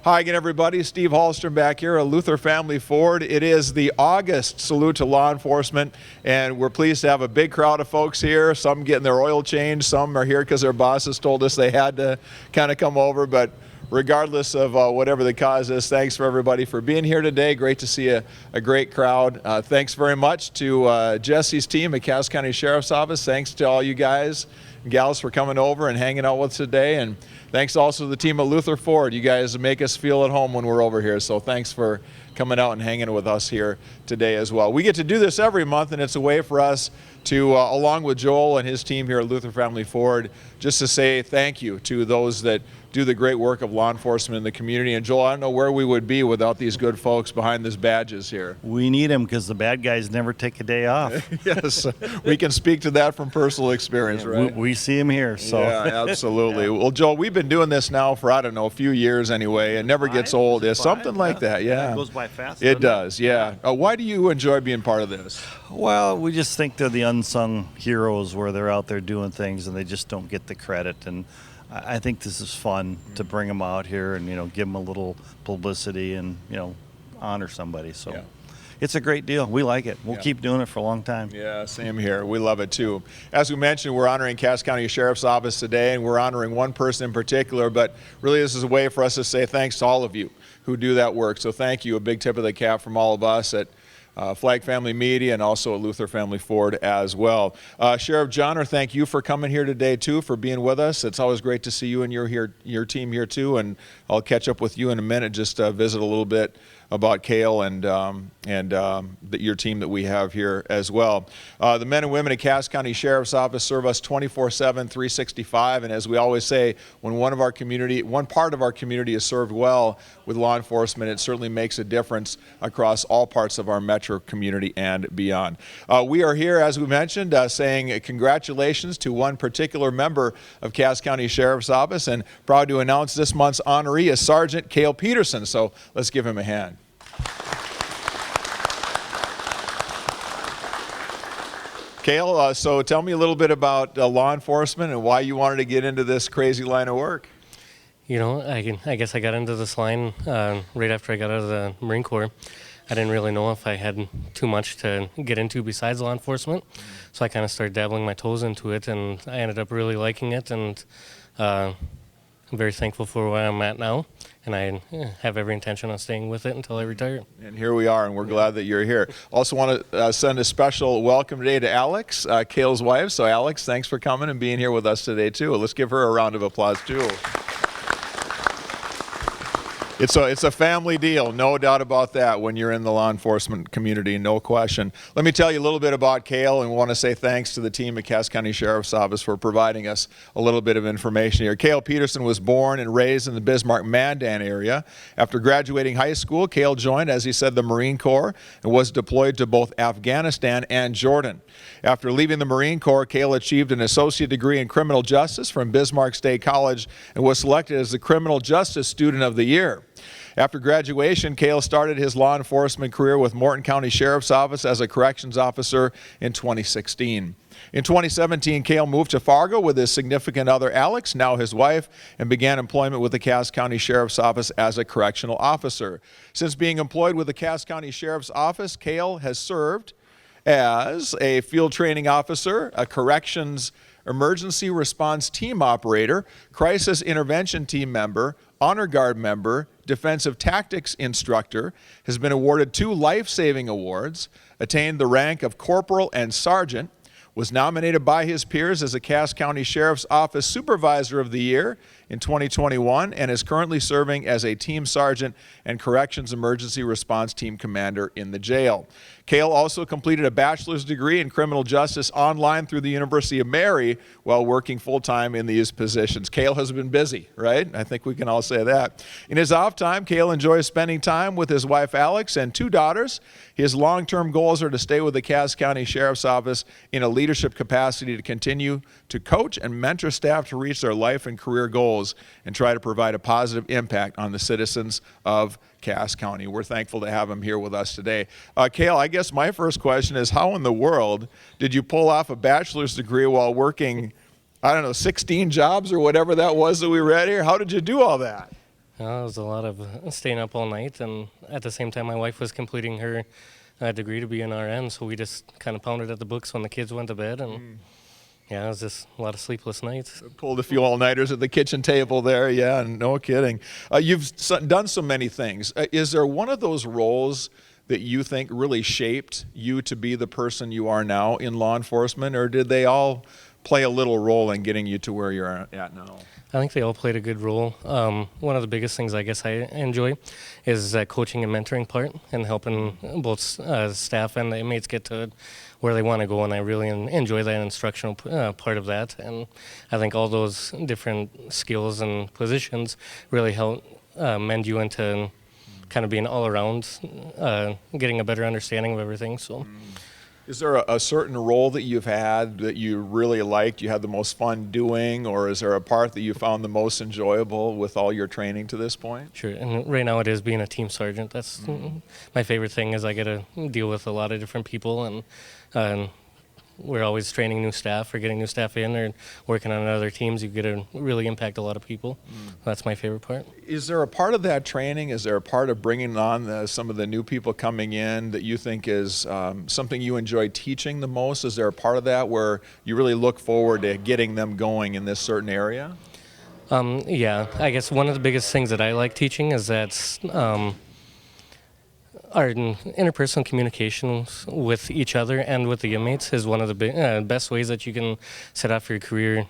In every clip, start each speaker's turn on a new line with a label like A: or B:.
A: Hi again, everybody. Steve Hallstrom back here at Luther Family Ford. It is the August salute to law enforcement, and we're pleased to have a big crowd of folks here. Some getting their oil changed, some are here because their bosses told us they had to kind of come over, but regardless of whatever the cause is, thanks for everybody for being here today. Great to see a great crowd. Thanks very much to Jesse's team at Cass County Sheriff's Office. Thanks to all you guys and gals for coming over and hanging out with us today. And thanks also to the team at Luther Ford. You guys make us feel at home when we're over here. So thanks for coming out and hanging with us here today as well. We get to do this every month, and it's a way for us to, along with Joel and his team here at Luther Family Ford, just to say thank you to those that do the great work of law enforcement in the community. And Joel, I don't know where we would be without these good folks behind these badges here.
B: We need them because the bad guys never take a day off.
A: Yes, we can speak to that from personal experience, right?
B: We see them here. So.
A: Yeah, absolutely. Yeah. Well, Joel, we've been doing this now for, I don't know, a few years anyway. It never gets old. It's something like that, yeah.
B: It goes by fast.
A: It does, yeah. Why do you enjoy being part of this?
B: Well, we just think they're the unsung heroes where they're out there doing things and they just don't get the credit. And I think this is fun to bring them out here and, give them a little publicity and, honor somebody. So yeah. It's a great deal. We like it. We'll keep doing it for a long time.
A: Yeah, same here. We love it too. As we mentioned, we're honoring Cass County Sheriff's Office today, and we're honoring one person in particular, but really this is a way for us to say thanks to all of you who do that work. So thank you. A big tip of the cap from all of us at Flag Family Media and also at Luther Family Ford as well. Sheriff Johnner, thank you for coming here today too, for being with us. It's always great to see you and your team here too, and I'll catch up with you in a minute, just visit a little bit about Kale and your team that we have here as well. The men and women at Cass County Sheriff's Office serve us 24/7, 365, and as we always say, when one part of our community is served well with law enforcement, it certainly makes a difference across all parts of our metro community and beyond. We are here, as we mentioned, saying congratulations to one particular member of Cass County Sheriff's Office, and proud to announce this month's honoree is Sergeant Kale Peterson. So let's give him a hand. Kale, so tell me a little bit about law enforcement and why you wanted to get into this crazy line of work.
C: I guess I got into this line right after I got out of the Marine Corps. I didn't really know if I had too much to get into besides law enforcement, so I kind of started dabbling my toes into it, and I ended up really liking it, and I'm very thankful for where I'm at now, and I have every intention on staying with it until I retire. And
A: here we are, and we're glad that you're here. Also want to send a special welcome today to Alex, Kale's wife. So Alex, thanks for coming and being here with us today too. Let's give her a round of applause too. It's a family deal, no doubt about that, when you're in the law enforcement community, no question. Let me tell you a little bit about Kale, and we want to say thanks to the team at Cass County Sheriff's Office for providing us a little bit of information here. Kale Peterson was born and raised in the Bismarck Mandan area. After graduating high school, Kale joined, as he said, the Marine Corps and was deployed to both Afghanistan and Jordan. After leaving the Marine Corps, Kale achieved an associate degree in criminal justice from Bismarck State College and was selected as the Criminal Justice Student of the Year. After graduation, Kale started his law enforcement career with Morton County Sheriff's Office as a corrections officer in 2016. In 2017, Kale moved to Fargo with his significant other, Alex, now his wife, and began employment with the Cass County Sheriff's Office as a correctional officer. Since being employed with the Cass County Sheriff's Office, Kale has served as a field training officer, a corrections emergency response team operator, crisis intervention team member, honor guard member, defensive tactics instructor, has been awarded 2 life-saving awards, attained the rank of Corporal and Sergeant, was nominated by his peers as a Cass County Sheriff's Office Supervisor of the Year in 2021, and is currently serving as a team sergeant and corrections emergency response team commander in the jail. Kale also completed a bachelor's degree in criminal justice online through the University of Mary while working full-time in these positions. Kale has been busy, right? I think we can all say that. In his off time, Kale enjoys spending time with his wife Alex and 2 daughters. His long-term goals are to stay with the Cass County Sheriff's Office in a leadership capacity to continue to coach and mentor staff to reach their life and career goals and try to provide a positive impact on the citizens of Cass County. We're thankful to have him here with us today. Kale, I guess my first question is, how in the world did you pull off a bachelor's degree while working, 16 jobs or whatever that was that we read here? How did you do all that?
C: It was a lot of staying up all night, and at the same time, my wife was completing her degree to be an RN, so we just kind of pounded at the books when the kids went to bed, and yeah, it was just a lot of sleepless nights.
A: Pulled a few all-nighters at the kitchen table there, yeah, no kidding. You've done so many things. Is there one of those roles that you think really shaped you to be the person you are now in law enforcement, or did they all play a little role in getting you to where you're at now?
C: I think they all played a good role. One of the biggest things I guess I enjoy is that coaching and mentoring part, and helping both staff and the inmates get to where they want to go, and I really enjoy that instructional part of that. And I think all those different skills and positions really help mend you into kind of being all around, getting a better understanding of everything. So.
A: Is there a certain role that you've had that you really liked, you had the most fun doing, or is there a part that you found the most enjoyable with all your training to this point?
C: Sure, and right now it is being a team sergeant. That's my favorite thing, is I get to deal with a lot of different people, and we're always training new staff or getting new staff in or working on other teams. You get to really impact a lot of people. That's my favorite part.
A: Is there a part of that training, is there a part of bringing on some of the new people coming in that you think is something you enjoy teaching the most? Is there a part of that where you really look forward to getting them going in this certain area?
C: Yeah, I guess one of the biggest things that I like teaching is that our interpersonal communications with each other and with the inmates is one of the best ways that you can set off your career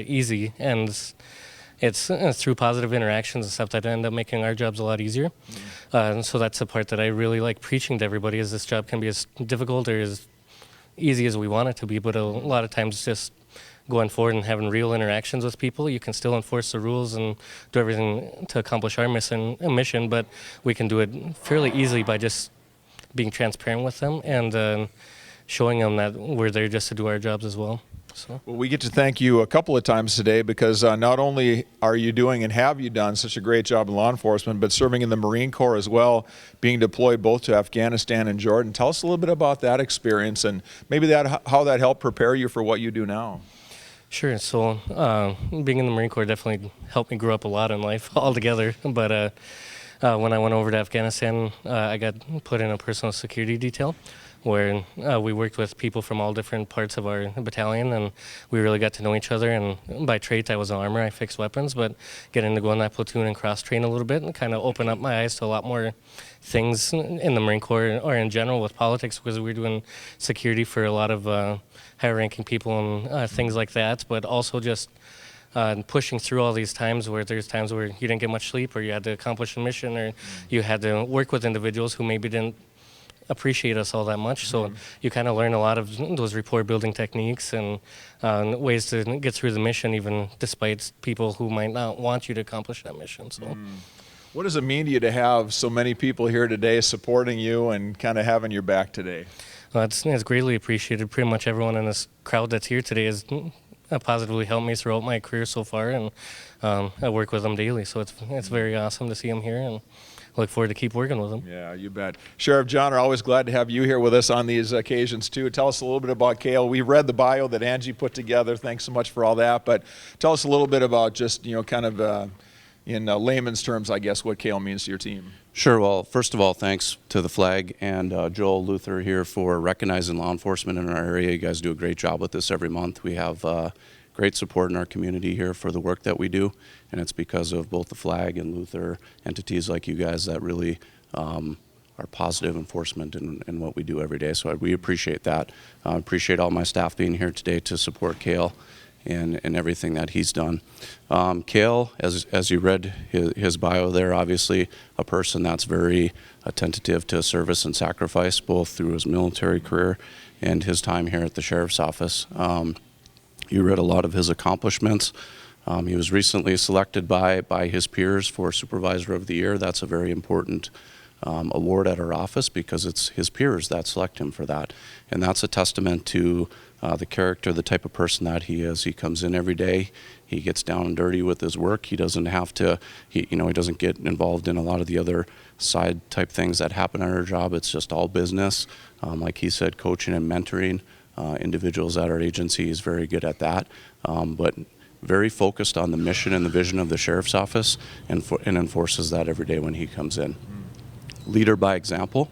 C: easy, and it's through positive interactions and stuff that end up making our jobs a lot easier. So that's the part that I really like preaching to everybody, is this job can be as difficult or as easy as we want it to be, but a lot of times just going forward and having real interactions with people, you can still enforce the rules and do everything to accomplish our mission, but we can do it fairly easily by just being transparent with them and showing them that we're there just to do our jobs as well. So.
A: Well, we get to thank you a couple of times today, because not only are you doing and have you done such a great job in law enforcement, but serving in the Marine Corps as well, being deployed both to Afghanistan and Jordan. Tell us a little bit about that experience and maybe how that helped prepare you for what you do now.
C: Sure. So being in the Marine Corps definitely helped me grow up a lot in life altogether. But when I went over to Afghanistan, I got put in a personal security detail where we worked with people from all different parts of our battalion, and we really got to know each other. And by trade, I was an armor. I fixed weapons, but getting to go in that platoon and cross-train a little bit and kind of open up my eyes to a lot more things in the Marine Corps or in general with politics, because we were doing security for a lot of higher-ranking people and things like that, but also just pushing through all these times where there's times where you didn't get much sleep, or you had to accomplish a mission, or you had to work with individuals who maybe didn't appreciate us all that much. So you kind of learn a lot of those rapport building techniques and ways to get through the mission, even despite people who might not want you to accomplish that mission. So.
A: What does it mean to you to have so many people here today supporting you and kind of having your back today?
C: Well, it's greatly appreciated. Pretty much everyone in this crowd that's here today has positively helped me throughout my career so far, and I work with them daily. So it's very awesome to see them here, and I look forward to keep working with them.
A: Yeah, you bet. Sheriff John, we're always glad to have you here with us on these occasions too. Tell us a little bit about Kale. We read the bio that Angie put together. Thanks so much for all that. But tell us a little bit about just, kind of in layman's terms, I guess, what Kale means to your team.
D: Sure. Well, first of all, thanks to the Flag and Joel Luther here for recognizing law enforcement in our area. You guys do a great job with this every month. We have great support in our community here for the work that we do, and it's because of both the Flag and Luther entities like you guys that really are positive enforcement in what we do every day. So we appreciate that. Appreciate all my staff being here today to support Kale and everything that he's done. Kale, as you read his bio there, obviously a person that's very attentive to service and sacrifice, both through his military career and his time here at the Sheriff's Office. You read a lot of his accomplishments. He was recently selected by his peers for Supervisor of the Year. That's a very important award at our office because it's his peers that select him for that. And that's a testament to the character, the type of person that he is. He comes in every day. He gets down and dirty with his work. He doesn't have to, he doesn't get involved in a lot of the other side type things that happen at our job. It's just all business. Like he said, coaching and mentoring individuals at our agency is very good at that. But very focused on the mission and the vision of the sheriff's office, and enforces that every day when he comes in. Leader by example.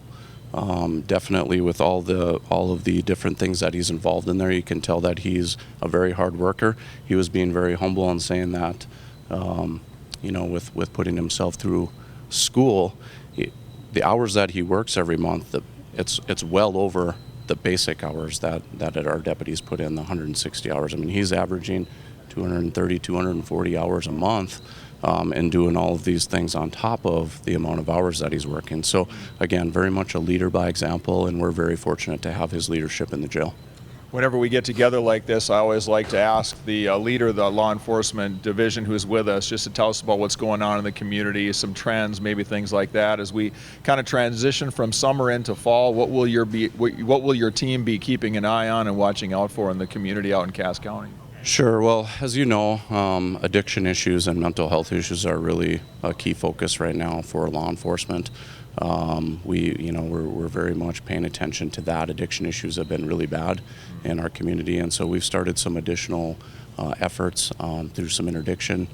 D: Definitely with all of the different things that he's involved in there, you can tell that he's a very hard worker. He was being very humble and saying that, with putting himself through school, the hours that he works every month, it's well over the basic hours that our deputies put in, the 160 hours. I mean, he's averaging 230, 240 hours a month. And doing all of these things on top of the amount of hours that he's working. So again, very much a leader by example, and we're very fortunate to have his leadership in the jail.
A: Whenever we get together like this, I always like to ask the leader of the law enforcement division who's with us just to tell us about what's going on in the community, some trends, maybe things like that. As we kind of transition from summer into fall, what will your team be keeping an eye on and watching out for in the community out in Cass County?
D: Sure. Well, as you know, addiction issues and mental health issues are really a key focus right now for law enforcement. We're very much paying attention to that. Addiction issues have been really bad in our community, and so we've started some additional efforts through some interdiction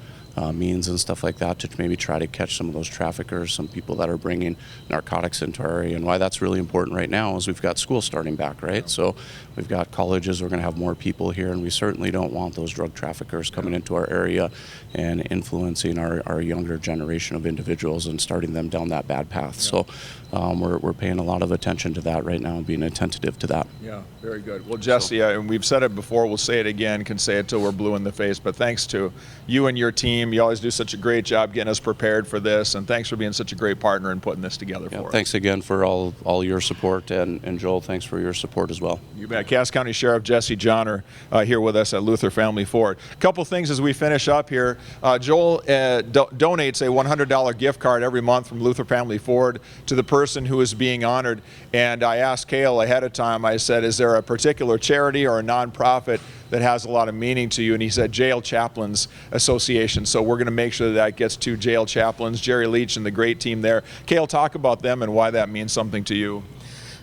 D: means and stuff like that to maybe try to catch some of those traffickers, some people that are bringing narcotics into our area. And why that's really important right now is we've got school starting back, right? So we've got colleges, we're going to have more people here, and we certainly don't want those drug traffickers coming into our area and influencing our younger generation of individuals and starting them down that bad path. So we're paying a lot of attention to that right now and being attentive to that.
A: Yeah, very good. Well, Jesse, and we've said it before, we'll say it again, can say it till we're blue in the face, but thanks to you and your team. You always do such a great job getting us prepared for this, and thanks for being such a great partner and putting this together for us.
D: Thanks again for all your support, and Joel, thanks for your support as well.
A: You bet. Cass County Sheriff Jesse Johnner here with us at Luther Family Ford. A couple things as we finish up here. Joel donates a $100 gift card every month from Luther Family Ford to the person who is being honored, and I asked Kale ahead of time, I said, is there a particular charity or a nonprofit that has a lot of meaning to you? And he said Jail Chaplains Association. So we're going to make sure that gets to jail chaplains, Jerry Leach and the great team there. Kale, talk about them and why that means something to you.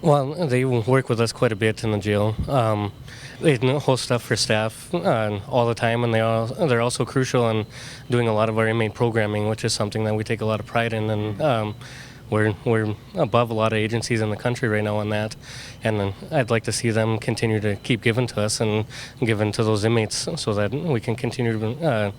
C: Well, they work with us quite a bit in the jail. They host stuff for staff all the time, and they're also crucial in doing a lot of our inmate programming, which is something that we take a lot of pride in. And we're above a lot of agencies in the country right now on that, and I'd like to see them continue to keep giving to us and giving to those inmates so that we can continue to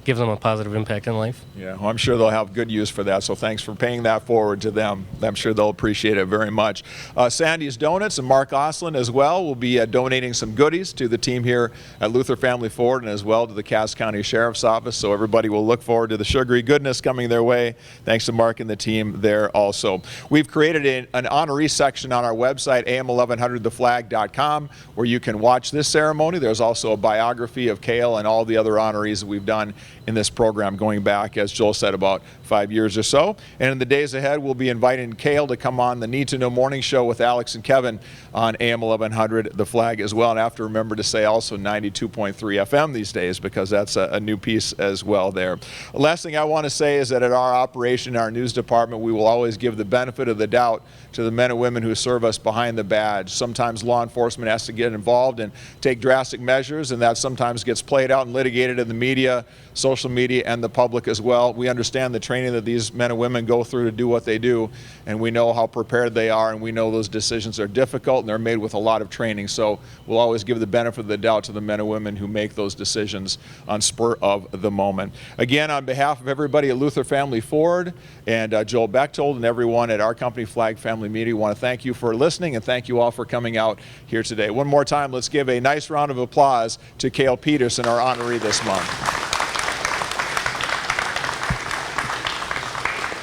C: give them a positive impact in life.
A: Yeah, well, I'm sure they'll have good use for that, so thanks for paying that forward to them. I'm sure they'll appreciate it very much. Sandy's Donuts and Mark Oslin as well will be donating some goodies to the team here at Luther Family Ford and as well to the Cass County Sheriff's Office, so everybody will look forward to the sugary goodness coming their way. Thanks to Mark and the team there also. We've created an honoree section on our website, am1100theflag.com, where you can watch this ceremony. There's also a biography of Kale and all the other honorees that we've done in this program going back, as Joel said, about 5 years or so. And in the days ahead, we'll be inviting Kale to come on the Need to Know Morning Show with Alex and Kevin on AM 1100 The Flag as well. And I have to remember to say also 92.3 FM these days, because that's a new piece as well there. The last thing I want to say is that at our operation, our news department, we will always give the benefit of the doubt to the men and women who serve us behind the badge. Sometimes law enforcement has to get involved and take drastic measures, and that sometimes gets played out and litigated in the media, social media, and the public as well. We understand the training that these men and women go through to do what they do, and we know how prepared they are, and we know those decisions are difficult and they're made with a lot of training. So we'll always give the benefit of the doubt to the men and women who make those decisions on spur of the moment. Again, on behalf of everybody at Luther Family Ford and Joel Bechtold and everyone at our company, Flag Family Media, we want to thank you for listening and thank you all for coming out here today. One more time, let's give a nice round of applause to Kale Peterson, our honoree this month.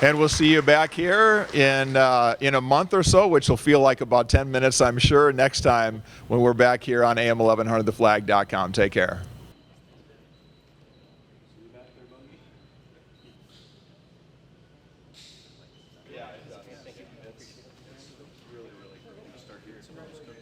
A: And we'll see you back here in a month or so, which will feel like about 10 minutes, I'm sure, next time when we're back here on am1100theflag.com. Take care.
D: Yeah, it does. It's really, really cool to start hearing some of those cookies.